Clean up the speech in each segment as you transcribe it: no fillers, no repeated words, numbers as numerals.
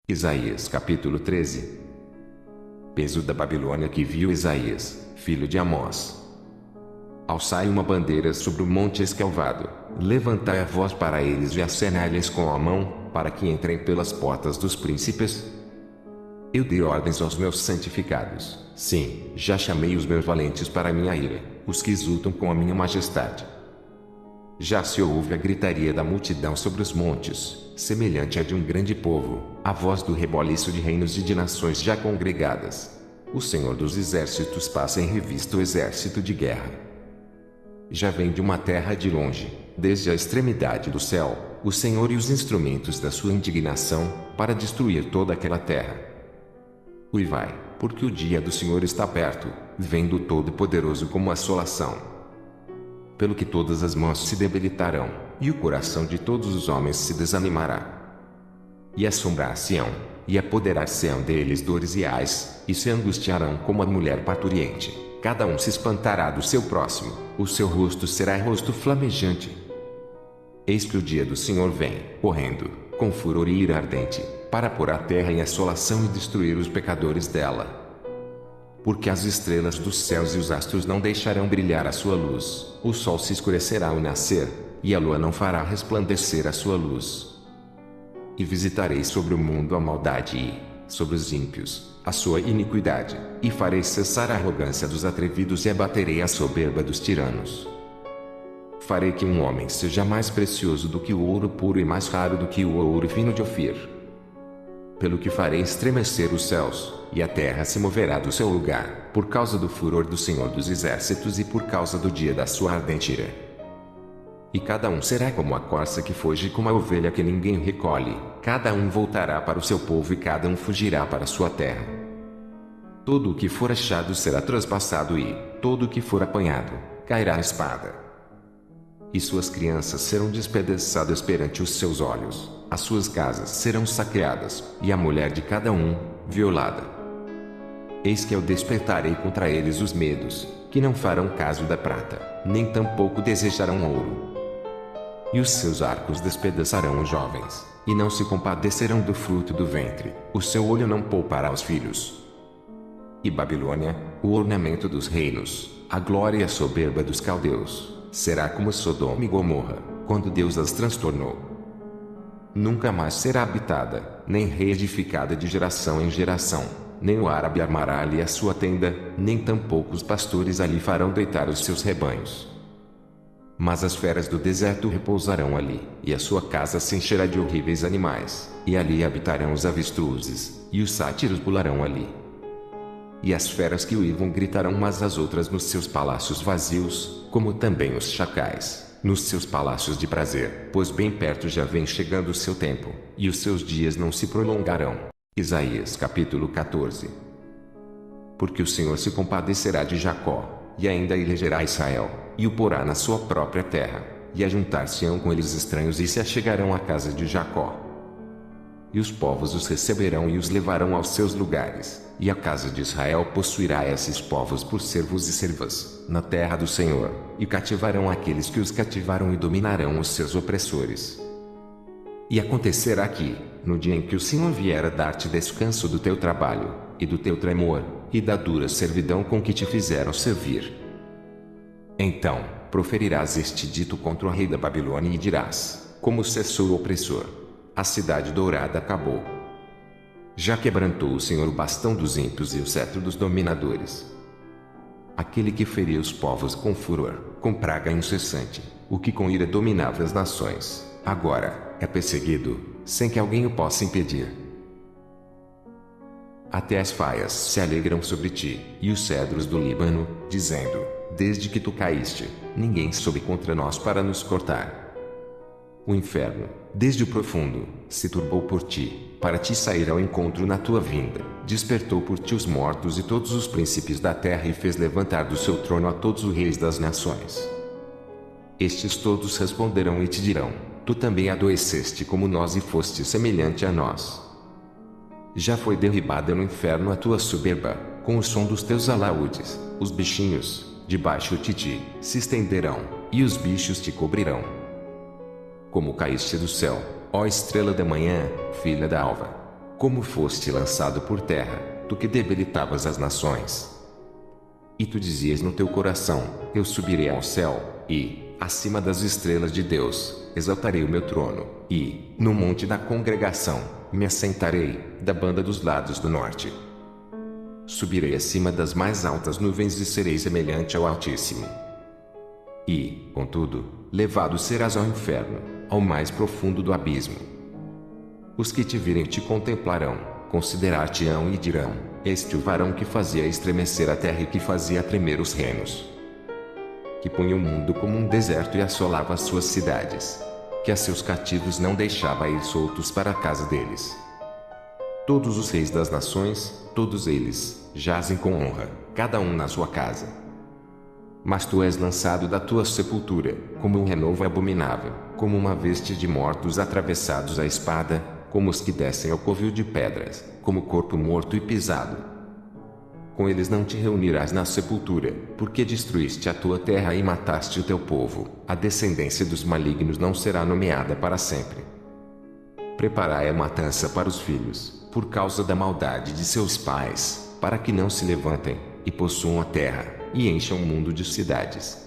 Isaías capítulo 13. Peso da Babilônia que viu Isaías, filho de Amós. Alçai uma bandeira sobre o monte escalvado, levantai a voz para eles e acenai-lhes com a mão, para que entrem pelas portas dos príncipes. Eu dei ordens aos meus santificados, sim, já chamei os meus valentes para a minha ira, os que exultam com a minha majestade. Já se ouve a gritaria da multidão sobre os montes, semelhante à de um grande povo, a voz do reboliço de reinos e de nações já congregadas. O Senhor dos exércitos passa em revista o exército de guerra. Já vem de uma terra de longe, desde a extremidade do céu, o Senhor e os instrumentos da sua indignação, para destruir toda aquela terra. Uivai, porque o dia do Senhor está perto, vem do Todo-Poderoso como assolação. Pelo que todas as mãos se debilitarão, e o coração de todos os homens se desanimará. E assombrar-se-ão, e apoderar-se-ão deles dores e ais, e se angustiarão como a mulher parturiente. Cada um se espantará do seu próximo, o seu rosto será rosto flamejante. Eis que o dia do Senhor vem, correndo, com furor e ira ardente, para pôr a terra em assolação e destruir os pecadores dela. Porque as estrelas dos céus e os astros não deixarão brilhar a sua luz, o sol se escurecerá ao nascer, e a lua não fará resplandecer a sua luz. E visitarei sobre o mundo a maldade e, sobre os ímpios, a sua iniquidade, e farei cessar a arrogância dos atrevidos e abaterei a soberba dos tiranos. Farei que um homem seja mais precioso do que o ouro puro e mais raro do que o ouro fino de Ofir. Pelo que farei estremecer os céus, e a terra se moverá do seu lugar, por causa do furor do Senhor dos exércitos e por causa do dia da sua ardente ira. E cada um será como a corça que foge, como a ovelha que ninguém recolhe, cada um voltará para o seu povo e cada um fugirá para a sua terra. Todo o que for achado será traspassado e, todo o que for apanhado, cairá a espada. E suas crianças serão despedaçadas perante os seus olhos, as suas casas serão saqueadas, e a mulher de cada um, violada. Eis que eu despertarei contra eles os medos, que não farão caso da prata, nem tampouco desejarão ouro. E os seus arcos despedaçarão os jovens, e não se compadecerão do fruto do ventre, o seu olho não poupará os filhos. E Babilônia, o ornamento dos reinos, a glória e a soberba dos caldeus, será como Sodoma e Gomorra, quando Deus as transtornou. Nunca mais será habitada, nem reedificada de geração em geração, nem o árabe armará ali a sua tenda, nem tampouco os pastores ali farão deitar os seus rebanhos. Mas as feras do deserto repousarão ali, e a sua casa se encherá de horríveis animais, e ali habitarão os avestruzes, e os sátiros pularão ali. E as feras que uivam gritarão umas às outras nos seus palácios vazios, como também os chacais, nos seus palácios de prazer, pois bem perto já vem chegando o seu tempo, e os seus dias não se prolongarão. Isaías capítulo 14. Porque o Senhor se compadecerá de Jacó, e ainda elegerá Israel, e o porá na sua própria terra, e ajuntar-se-ão com eles estranhos e se achegarão à casa de Jacó. E os povos os receberão e os levarão aos seus lugares, e a casa de Israel possuirá esses povos por servos e servas, na terra do Senhor, e cativarão aqueles que os cativaram e dominarão os seus opressores. E acontecerá que, no dia em que o Senhor vier a dar-te descanso do teu trabalho, e do teu tremor, e da dura servidão com que te fizeram servir, então, proferirás este dito contra o rei da Babilônia e dirás, como cessou o opressor, a cidade dourada acabou. Já quebrantou o Senhor o bastão dos ímpios e o cetro dos dominadores. Aquele que feria os povos com furor, com praga incessante, o que com ira dominava as nações, agora, é perseguido, sem que alguém o possa impedir. Até as faias se alegram sobre ti, e os cedros do Líbano, dizendo, desde que tu caíste, ninguém soube contra nós para nos cortar. O inferno, desde o profundo, se turbou por ti, para te sair ao encontro na tua vinda, despertou por ti os mortos e todos os príncipes da terra e fez levantar do seu trono a todos os reis das nações. Estes todos responderão e te dirão, tu também adoeceste como nós e foste semelhante a nós. Já foi derribada no inferno a tua soberba, com o som dos teus alaúdes, os bichinhos, debaixo de ti, se estenderão, e os bichos te cobrirão. Como caíste do céu, ó estrela da manhã, filha da alva. Como foste lançado por terra, tu que debilitavas as nações. E tu dizias no teu coração: eu subirei ao céu, e, acima das estrelas de Deus, exaltarei o meu trono, e, no monte da congregação, me assentarei, da banda dos lados do norte. Subirei acima das mais altas nuvens e serei semelhante ao Altíssimo. E, contudo, levado serás ao inferno, ao mais profundo do abismo. Os que te virem te contemplarão, considerar-te-ão e dirão: este o varão que fazia estremecer a terra e que fazia tremer os reinos. Que punha o mundo como um deserto e assolava as suas cidades. Que a seus cativos não deixava ir soltos para a casa deles. Todos os reis das nações, todos eles, jazem com honra, cada um na sua casa. Mas tu és lançado da tua sepultura, como um renovo abominável, como uma veste de mortos atravessados à espada, como os que descem ao covil de pedras, como corpo morto e pisado. Com eles não te reunirás na sepultura, porque destruíste a tua terra e mataste o teu povo. A descendência dos malignos não será nomeada para sempre. Preparai a matança para os filhos, por causa da maldade de seus pais, para que não se levantem, e possuam a terra, e encham o mundo de cidades.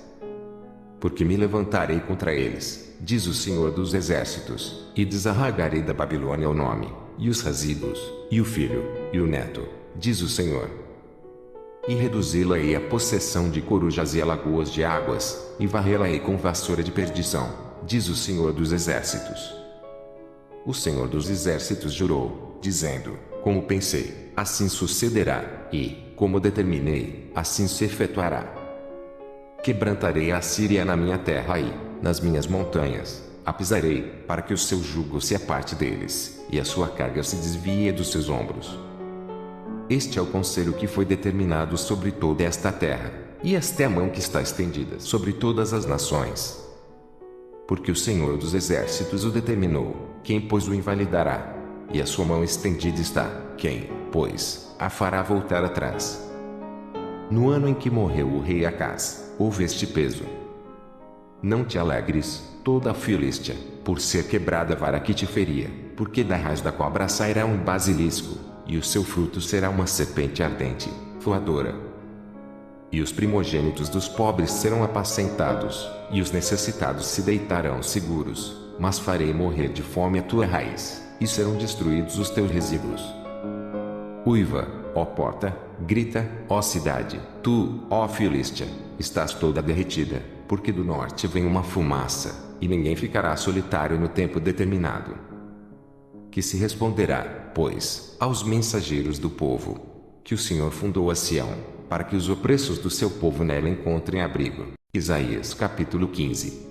Porque me levantarei contra eles, diz o Senhor dos Exércitos, e desarragarei da Babilônia o nome, e os resíduos, e o filho, e o neto, diz o Senhor. E reduzi-la-ei a possessão de corujas e a lagoas de águas, e varrê-la-ei com vassoura de perdição, diz o Senhor dos Exércitos. O Senhor dos Exércitos jurou, dizendo: como pensei, assim sucederá, e, como determinei, assim se efetuará. Quebrantarei a Síria na minha terra e, nas minhas montanhas, a pisarei, para que o seu jugo se aparte deles, e a sua carga se desvie dos seus ombros. Este é o conselho que foi determinado sobre toda esta terra, e esta é a mão que está estendida sobre todas as nações. Porque o Senhor dos Exércitos o determinou, quem, pois, o invalidará? E a sua mão estendida está, quem, pois, a fará voltar atrás? No ano em que morreu o rei Acaz, houve este peso. Não te alegres, toda a Filístia, por ser quebrada a vara que te feria, porque da raiz da cobra sairá um basilisco, e o seu fruto será uma serpente ardente, voadora. E os primogênitos dos pobres serão apacentados, e os necessitados se deitarão seguros, mas farei morrer de fome a tua raiz, e serão destruídos os teus resíduos. Uiva, ó porta, grita, ó cidade, tu, ó Filístia, estás toda derretida, porque do norte vem uma fumaça, e ninguém ficará solitário no tempo determinado. Que se responderá, pois, aos mensageiros do povo, que o Senhor fundou a Sião, para que os opressos do seu povo nela encontrem abrigo. Isaías capítulo 15.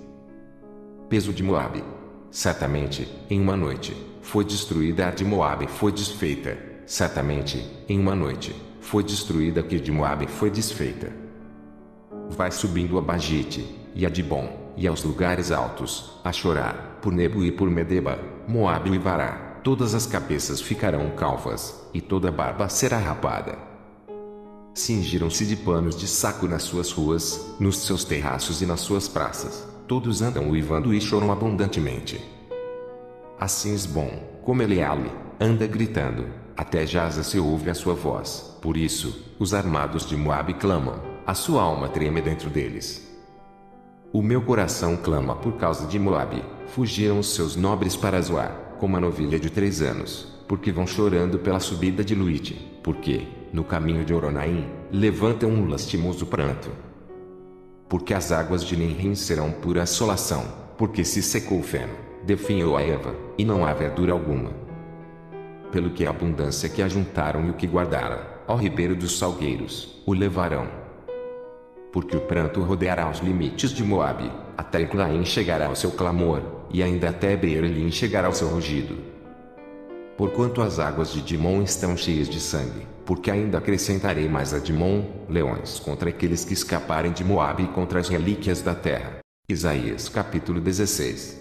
Peso de Moabe. Certamente, em uma noite, foi destruída a de Moabe e foi desfeita. Certamente, em uma noite, foi destruída a que de Moabe foi desfeita. Vai subindo a Bagite, e a Dibom, e aos lugares altos, a chorar, por Nebo e por Medeba, Moabe uivará, todas as cabeças ficarão calvas, e toda a barba será rapada. Cingiram-se de panos de saco nas suas ruas, nos seus terraços e nas suas praças, todos andam uivando e choram abundantemente. Assim Esbom, como Eleale, anda gritando, até Jaza se ouve a sua voz, por isso, os armados de Moabe clamam, a sua alma treme dentro deles. O meu coração clama por causa de Moabe, fugiram os seus nobres para Zoar, como a novilha de 3 anos, porque vão chorando pela subida de Luite, porque, no caminho de Oronaim, levantam um lastimoso pranto. Porque as águas de Nenrim serão pura assolação, porque se secou o feno, definhou a erva, e não há verdura alguma. Pelo que a abundância que ajuntaram e o que guardaram, ao ribeiro dos salgueiros, o levarão. Porque o pranto rodeará os limites de Moabe, até Eclaim chegará ao seu clamor, e ainda até Beer-Elim chegará ao seu rugido. Porquanto as águas de Dimon estão cheias de sangue, porque ainda acrescentarei mais a Dimon, leões contra aqueles que escaparem de Moabe e contra as relíquias da terra. Isaías capítulo 16.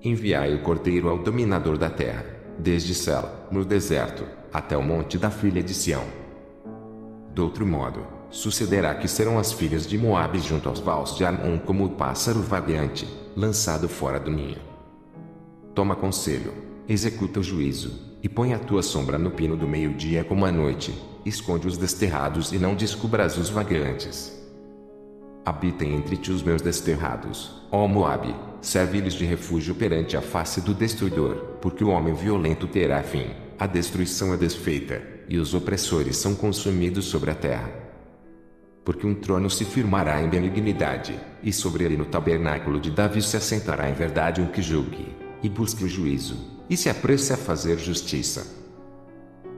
Enviai o cordeiro ao dominador da terra, desde Sela, no deserto, até o monte da filha de Sião. Do outro modo, sucederá que serão as filhas de Moabe junto aos vales de Arnon como o pássaro vagueante, lançado fora do ninho. Toma conselho, executa o juízo, e põe a tua sombra no pino do meio-dia como a noite, esconde os desterrados e não descubras os vagantes. Habitem entre ti os meus desterrados, ó Moabe, serve-lhes de refúgio perante a face do destruidor, porque o homem violento terá fim, a destruição é desfeita, e os opressores são consumidos sobre a terra. Porque um trono se firmará em benignidade, e sobre ele no tabernáculo de Davi se assentará em verdade um que julgue, e busque o juízo, e se apresse a fazer justiça.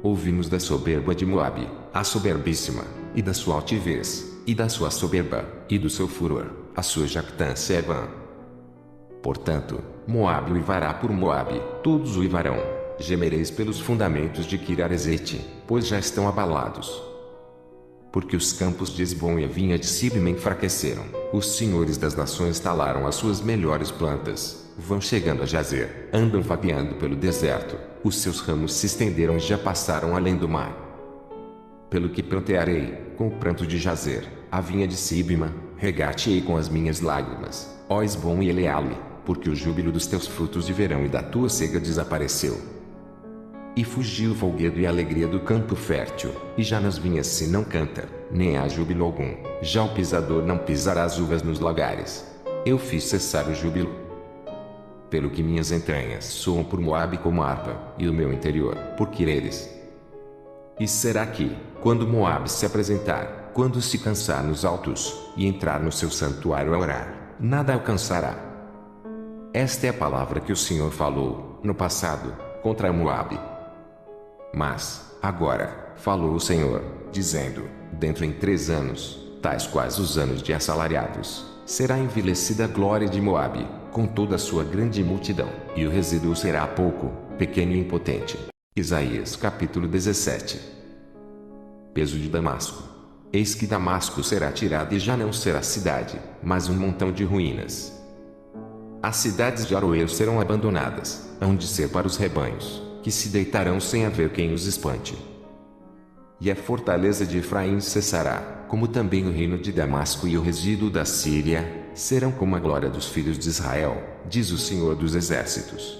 Ouvimos da soberba de Moabe, a soberbíssima, e da sua altivez, e da sua soberba, e do seu furor, a sua jactância é vã. Portanto, Moabe uivará por Moabe, todos uivarão, gemereis pelos fundamentos de Kir-Aresete, pois já estão abalados. Porque os campos de Esbom e a vinha de Sibma enfraqueceram, os senhores das nações talaram as suas melhores plantas, vão chegando a jazer, andam vagueando pelo deserto, os seus ramos se estenderam e já passaram além do mar. Pelo que prantearei, com o pranto de jazer, a vinha de Sibma, regar-te-ei com as minhas lágrimas, ó Esbom e Eleale, porque o júbilo dos teus frutos de verão e da tua cega desapareceu. E fugiu o folguedo e a alegria do campo fértil, e já nas vinhas se não canta, nem há júbilo algum, já o pisador não pisará as uvas nos lagares. Eu fiz cessar o júbilo. Pelo que minhas entranhas soam por Moabe como harpa, e o meu interior, por Quireres. E será que, quando Moabe se apresentar, quando se cansar nos altos, e entrar no seu santuário a orar, nada alcançará. Esta é a palavra que o Senhor falou, no passado, contra Moabe. Mas, agora, falou o Senhor, dizendo, dentro em 3 anos, tais quais os anos de assalariados, será envelhecida a glória de Moabe, com toda a sua grande multidão, e o resíduo será pouco, pequeno e impotente. Isaías capítulo 17. Peso de Damasco. Eis que Damasco será tirada e já não será cidade, mas um montão de ruínas. As cidades de Aroer serão abandonadas, hão de ser para os rebanhos, que se deitarão sem haver quem os espante. E a fortaleza de Efraim cessará, como também o reino de Damasco e o resíduo da Síria, serão como a glória dos filhos de Israel, diz o Senhor dos Exércitos.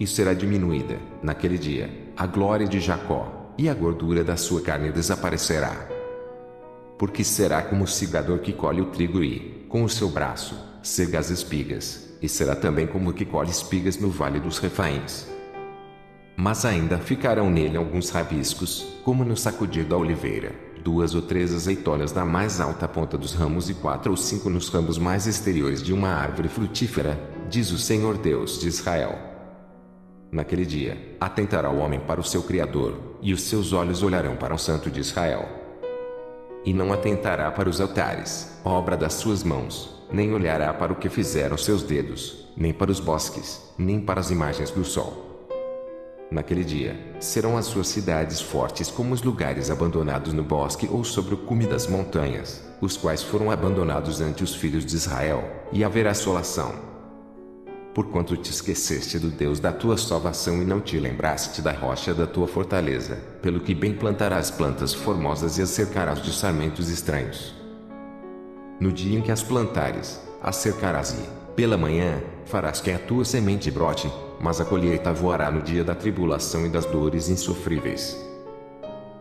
E será diminuída, naquele dia, a glória de Jacó, e a gordura da sua carne desaparecerá. Porque será como o segador que colhe o trigo e, com o seu braço, sega as espigas, e será também como o que colhe espigas no vale dos Refaíns. Mas ainda ficarão nele alguns rabiscos, como no sacudir da oliveira, 2 ou 3 azeitonas na mais alta ponta dos ramos e 4 ou 5 nos ramos mais exteriores de uma árvore frutífera, diz o Senhor Deus de Israel. Naquele dia, atentará o homem para o seu Criador, e os seus olhos olharão para o Santo de Israel. E não atentará para os altares, obra das suas mãos, nem olhará para o que fizeram seus dedos, nem para os bosques, nem para as imagens do sol. Naquele dia, serão as suas cidades fortes como os lugares abandonados no bosque ou sobre o cume das montanhas, os quais foram abandonados ante os filhos de Israel, e haverá assolação. Porquanto te esqueceste do Deus da tua salvação e não te lembraste da rocha da tua fortaleza, pelo que bem plantarás plantas formosas e as cercarás de sarmentos estranhos. No dia em que as plantares, as cercarás e, pela manhã, farás que a tua semente brote, mas a colheita voará no dia da tribulação e das dores insofríveis.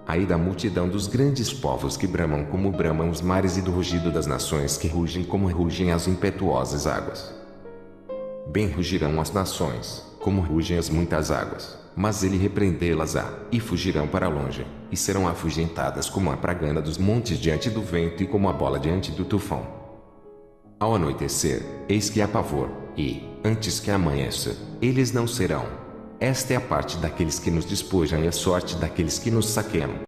Aí da multidão dos grandes povos que bramam como bramam os mares e do rugido das nações que rugem como rugem as impetuosas águas. Bem rugirão as nações, como rugem as muitas águas, mas ele repreendê-las-á, e fugirão para longe, e serão afugentadas como a pragana dos montes diante do vento e como a bola diante do tufão. Ao anoitecer, eis que há pavor, e, antes que amanheça, eles não serão. Esta é a parte daqueles que nos despojam e a sorte daqueles que nos saqueiam.